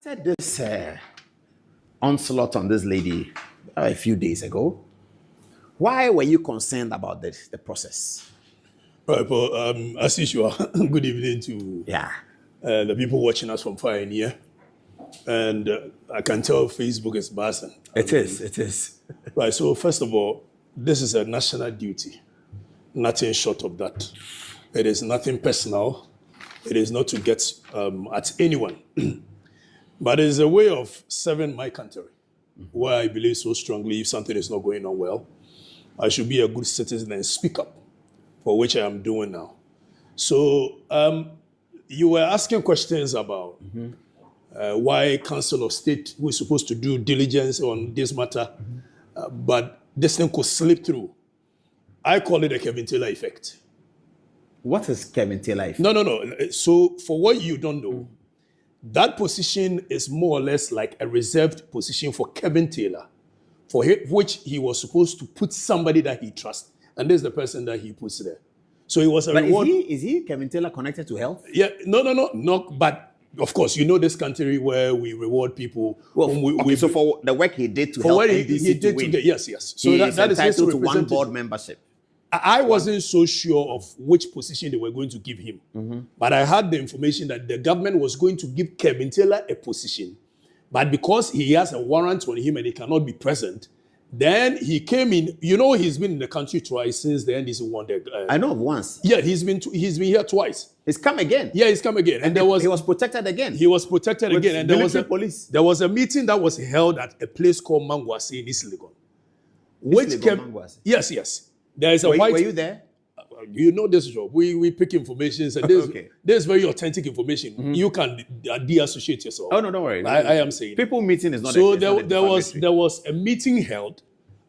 Said this onslaught on this lady a few days ago. Why were you concerned about the process? Right, but as usual, good evening to Yeah. the people watching us from far and near. And I can tell Facebook is buzzing. It is. Right, so first of all, this is a national duty. Nothing short of that. It is nothing personal. It is not to get at anyone. But it is a way of serving my country, where I believe so strongly if something is not going on well, I should be a good citizen and speak up, for which I am doing now. So you were asking questions about why Council of State, who is supposed to do diligence on this matter, but this thing could slip through. I call it a Kevin Taylor effect. What is Kevin Taylor effect? No. So for what you don't know, that position is more or less like a reserved position for Kevin Taylor, for which he was supposed to put somebody that he trusts. And this is the person that he puts there. So it was a reward. Is he Kevin Taylor connected to health? Yeah, no. But of course, you know this country where we reward people. Well, so for the work he did to help NDC to win, yes. So that is entitled to one board membership. I wasn't so sure of which position they were going to give him. But I had the information that the government was going to give Kevin Taylor a position. But because he has a warrant on him and he cannot be present, then he came in. You know, he's been in the country twice since the NDC won the... I know of once. Yeah, he's been here twice. He's come again. Yeah, he's come again. And he was protected again. He was protected with again. And there was a meeting that was held at a place called Mangwasi in East Legon. Yes. There is a white... Were you there? You know this job. We pick information. And there's very authentic information. You can de-associate yourself. Oh, no, don't worry. I am saying. People meeting is not so there was a meeting held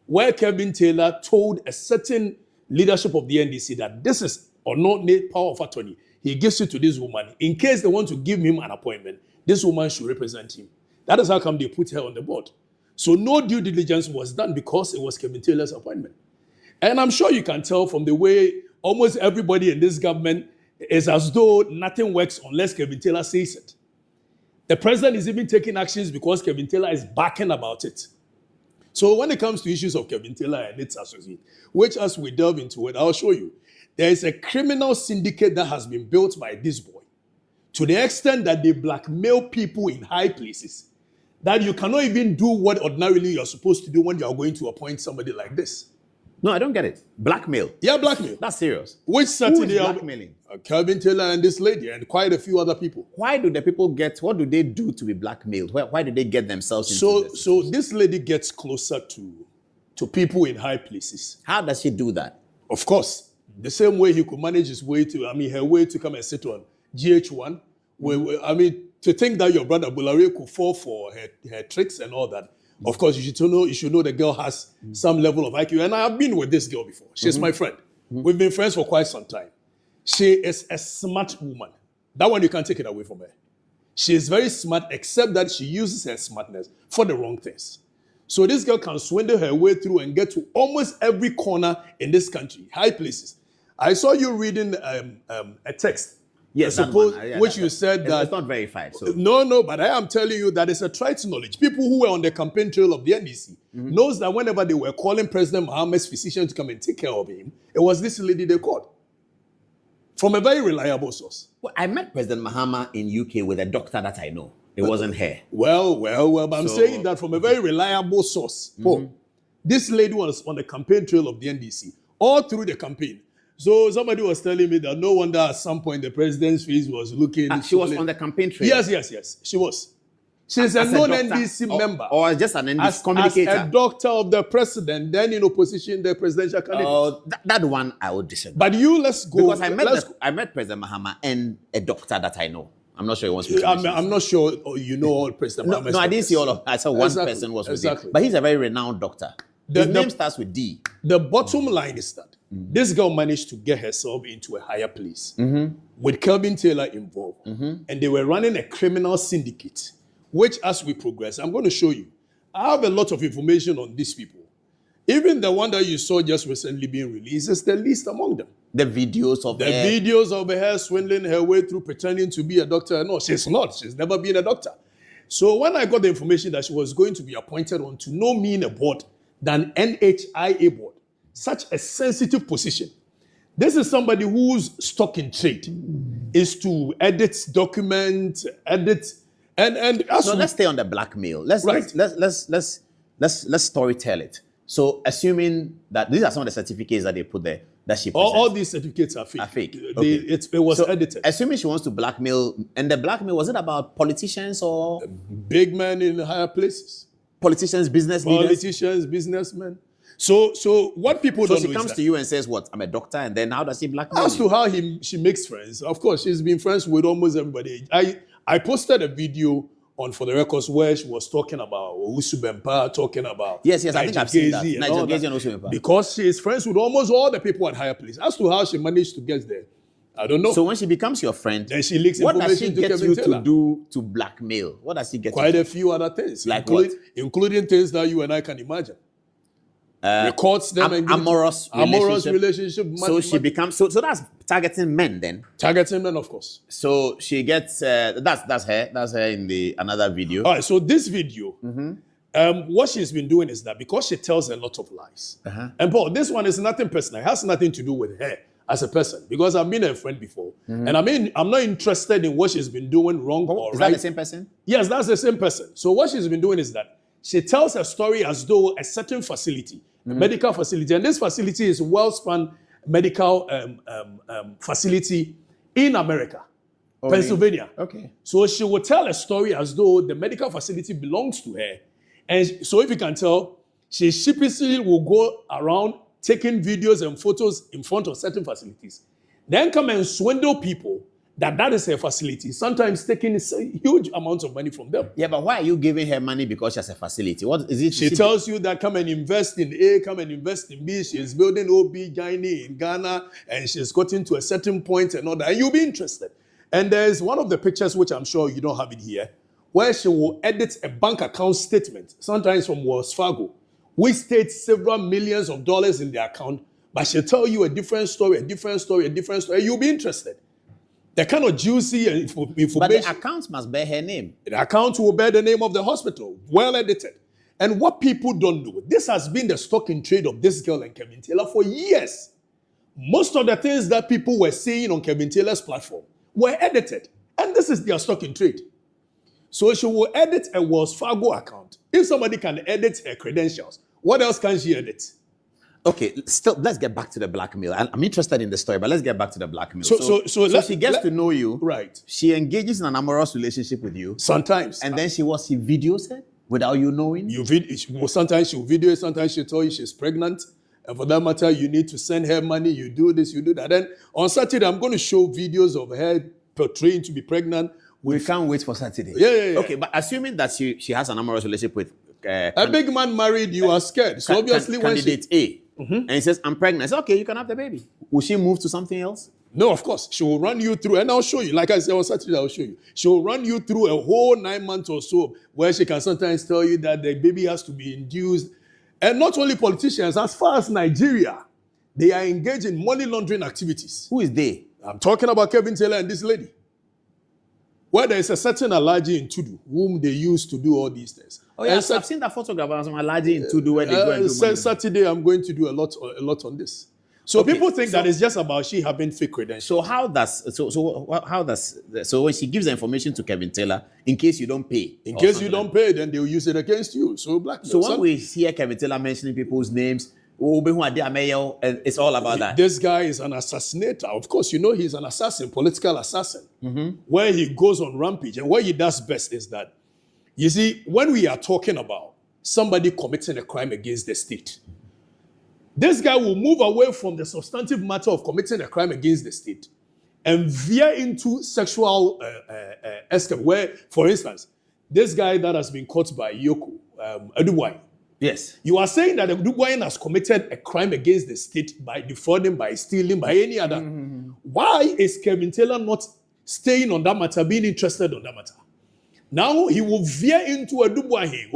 where Kevin Taylor told a certain leadership of the NDC that this is or not power of attorney. He gives it to this woman. In case they want to give him an appointment, this woman should represent him. That is how come they put her on the board. So no due diligence was done because it was Kevin Taylor's appointment. And I'm sure you can tell from the way almost everybody in this government is as though nothing works unless Kevin Taylor says it. The president is even taking actions because Kevin Taylor is backing about it. So when it comes to issues of Kevin Taylor and its associates, which as we delve into it, I'll show you, there is a criminal syndicate that has been built by this boy to the extent that they blackmail people in high places that you cannot even do what ordinarily you're supposed to do when you're going to appoint somebody like this. No, I don't get it. Blackmail. Yeah, blackmail. That's serious. Which Saturday? Who is blackmailing? Kevin Taylor and this lady and quite a few other people. Why do the people what do they do to be blackmailed? Why do they get themselves into this? So this lady gets closer to people in high places. How does she do that? Of course, the same way he could manage her way to come and sit on GH1. To think that your brother Bulare could fall for her tricks and all that. Of course, you should know the girl has some level of IQ. And I have been with this girl before. She's my friend. We've been friends for quite some time. She is a smart woman. That one you can't take it away from her. She is very smart, except that she uses her smartness for the wrong things. So this girl can swindle her way through and get to almost every corner in this country, high places. I saw you reading a text. Yes, you said that... It's not verified. So. No, but I am telling you that it's a trite knowledge. People who were on the campaign trail of the NDC knows that whenever they were calling President Mohammed's physician to come and take care of him, it was this lady they called. From a very reliable source. Well, I met President Mahama in UK with a doctor that I know. It wasn't her. Well, but I'm saying that from a very reliable source. This lady was on the campaign trail of the NDC all through the campaign. So somebody was telling me that no wonder at some point the president's face was looking... She was on the campaign trail? Yes, she was. She's a non-NDC member. Or just an NDC communicator? As a doctor of the president, then in opposition, the presidential candidate. That one I would disagree. But let's go... Because I met President Mahama and a doctor that I know. I'm not sure he wants to... I'm not sure you know all President Mahama's No, I didn't see all of... I saw one person was with him. But he's a very renowned doctor. His name starts with D. The bottom line is that this girl managed to get herself into a higher place with Kevin Taylor involved. And they were running a criminal syndicate, which as we progress, I'm going to show you. I have a lot of information on these people. Even the one that you saw just recently being released is the least among them. The videos of her swindling her way through pretending to be a doctor. No, she's not. She's never been a doctor. So when I got the information that she was going to be appointed on to no mean a board than NHIA board, such a sensitive position. This is somebody whose stock in trade is to edit documents, edit, and So let's stay on the blackmail. Let's story tell it. So assuming that these are some of the certificates that they put there that she presents. all these certificates are fake. Okay. It was edited. Assuming she wants to blackmail, and the blackmail, was it about politicians or Big men in higher places. politicians, business leaders? Politicians, businessmen. So what people So don't she know comes is to you and says, "What? I'm a doctor," and then how does she blackmail as you? to how she makes friends. Of course, she's been friends with almost everybody. I posted a video on For the Records where she was talking about Owusu Bempah, talking about Yes, I think I've seen that. Nigel Nigel Gezi Gezi and Owusu Bempah. because she is friends with almost all the people at higher place. As to how she managed to get there, I don't know. So when she becomes your friend, Then she leaks what does she information to get Kevin you Taylor. to do to blackmail? What does she get Quite you a few other things, Like including things that you and I can imagine. Records them and amorous relationship. So she becomes so that's targeting men then. Targeting men, of course. So she gets that's her in the another video. All right, so this video, what she's been doing is that because she tells a lot of lies, and Paul, this one is nothing personal. It has nothing to do with her as a person because I've been a friend before, and I'm not interested in what she's been doing wrong or Is right. that the same person? Yes, that's the same person. So what she's been doing is that she tells a story as though a certain facility, a medical facility, and this facility is WellSpan medical facility in America, Pennsylvania. Okay. So she will tell a story as though the medical facility belongs to her. And so if you can tell, she sheepishly will go around taking videos and photos in front of certain facilities. Then come and swindle people that is her facility, sometimes taking huge amounts of money from them. Yeah, but why are you giving her money because she has a facility? What is it? She tells you that come and invest in A, come and invest in B. She's building OB Gynae in Ghana, and she's gotten to a certain point and all that, and you'll be interested. And there's one of the pictures, which I'm sure you don't have it here, where she will edit a bank account statement, sometimes from Wells Fargo, which states several millions of dollars in the account, but she'll tell you a different story, you'll be interested. The kind of juicy information. But the account must bear her name. The account will bear the name of the hospital, well edited. And what people don't know, this has been the stock in trade of this girl and Kevin Taylor for years. Most of the things that people were seeing on Kevin Taylor's platform were edited. And this is their stock in trade. So she will edit a Wells Fargo account. If somebody can edit her credentials, what else can she edit? Okay, still, let's get back to the blackmail. I'm interested in the story, but let's get back to the blackmail. So she gets to know you. Right. She engages in an amorous relationship with you. Sometimes. And then she videos it without you knowing? Sometimes she'll video it, sometimes she'll tell you she's pregnant. And for that matter, you need to send her money, you do this, you do that. Then on Saturday, I'm going to show videos of her portraying to be pregnant. We can't wait for Saturday. Yeah. Okay, but assuming that she has an amorous relationship with... a big man married, you are scared. So obviously when candidate A, and he says, I'm pregnant. I say, okay, you can have the baby. Will she move to something else? No, of course. She will run you through, and I'll show you. Like I said on Saturday, I'll show you. She will run you through a whole 9 months or so where she can sometimes tell you that the baby has to be induced. And not only politicians, as far as Nigeria, they are engaged in money laundering activities. Who is they? I'm talking about Kevin Taylor and this lady. Where there is a certain Alhaji in Tudu, whom they use to do all these things. Oh, yeah, I've seen that photograph of some Alhaji in Tudu where they go and do money. Saturday, I'm going to do a lot on this. So people think that it's just about she having fake credentials. So so when she gives the information to Kevin Taylor, in case you don't pay, in case you don't pay, then they'll use it against you. So blackmail. So when we hear Kevin Taylor mentioning people's names, it's all about that. This guy is an assassinator. Of course, you know he's an assassin, political assassin, where he goes on rampage. And what he does best is that, you see, when we are talking about somebody committing a crime against the state, this guy will move away from the substantive matter of committing a crime against the state and veer into sexual escape, where, for instance, this guy that has been caught by Yoko, Adubuayin. Yes. You are saying that Adubuayin has committed a crime against the state by defrauding, by stealing, by any other. Why is Kevin Taylor not staying on that matter, being interested on that matter? Now he will veer into Adubuayin.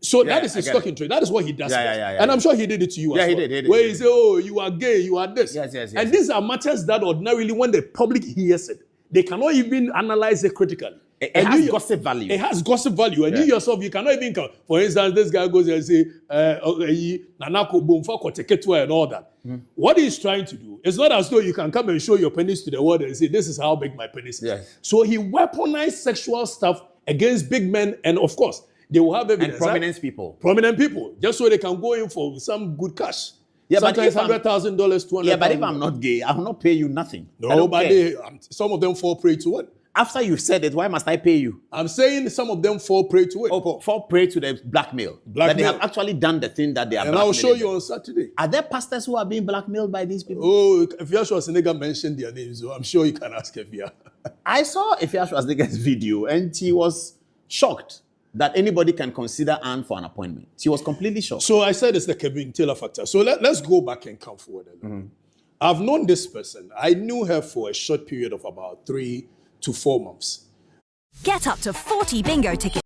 So that is his stock in trade. That is what he does. And I'm sure he did it to you as well. He did. Where he said, oh, you are gay, you are this. Yes. And these are matters that ordinarily, when the public hears it, They cannot even analyze it critically. It And has you- gossip value. It has gossip value, and you yourself, you cannot even come. For instance, this guy goes there and say, "Nanako bomfa koteketua" and all that. What he's trying to do, it's not as though you can come and show your penis to the world and say, "This is how big my penis is." Yes. So he weaponized sexual stuff against big men, and of course, they will have evidence. And prominent people. Prominent people, just so they can go in for some good cash. Yeah, but Sometimes if I'm- $100,000, $200,000. Yeah, but if I'm not gay, I will not pay you nothing. I no, don't but care. some of them fall prey to it. After you've said it, why must I pay you? I'm saying some of them fall prey to it. Oh, fall prey to the blackmail. That they have actually done the thing that they are And I'll show blackmailing you them. on Saturday. Are there pastors who are being blackmailed by these people? Oh, if Yashua Senega mentioned their names, so I'm sure you can ask Evia. I saw Ifeanyi Schwarzenegger's video and he was shocked that anybody can consider Anne for an appointment. He was completely shocked. So I said it's the Kevin Taylor factor. So let's go back and come forward a little. I've known this person. I knew her for a short period of about 3 to 4 months. Get up to 40 bingo tickets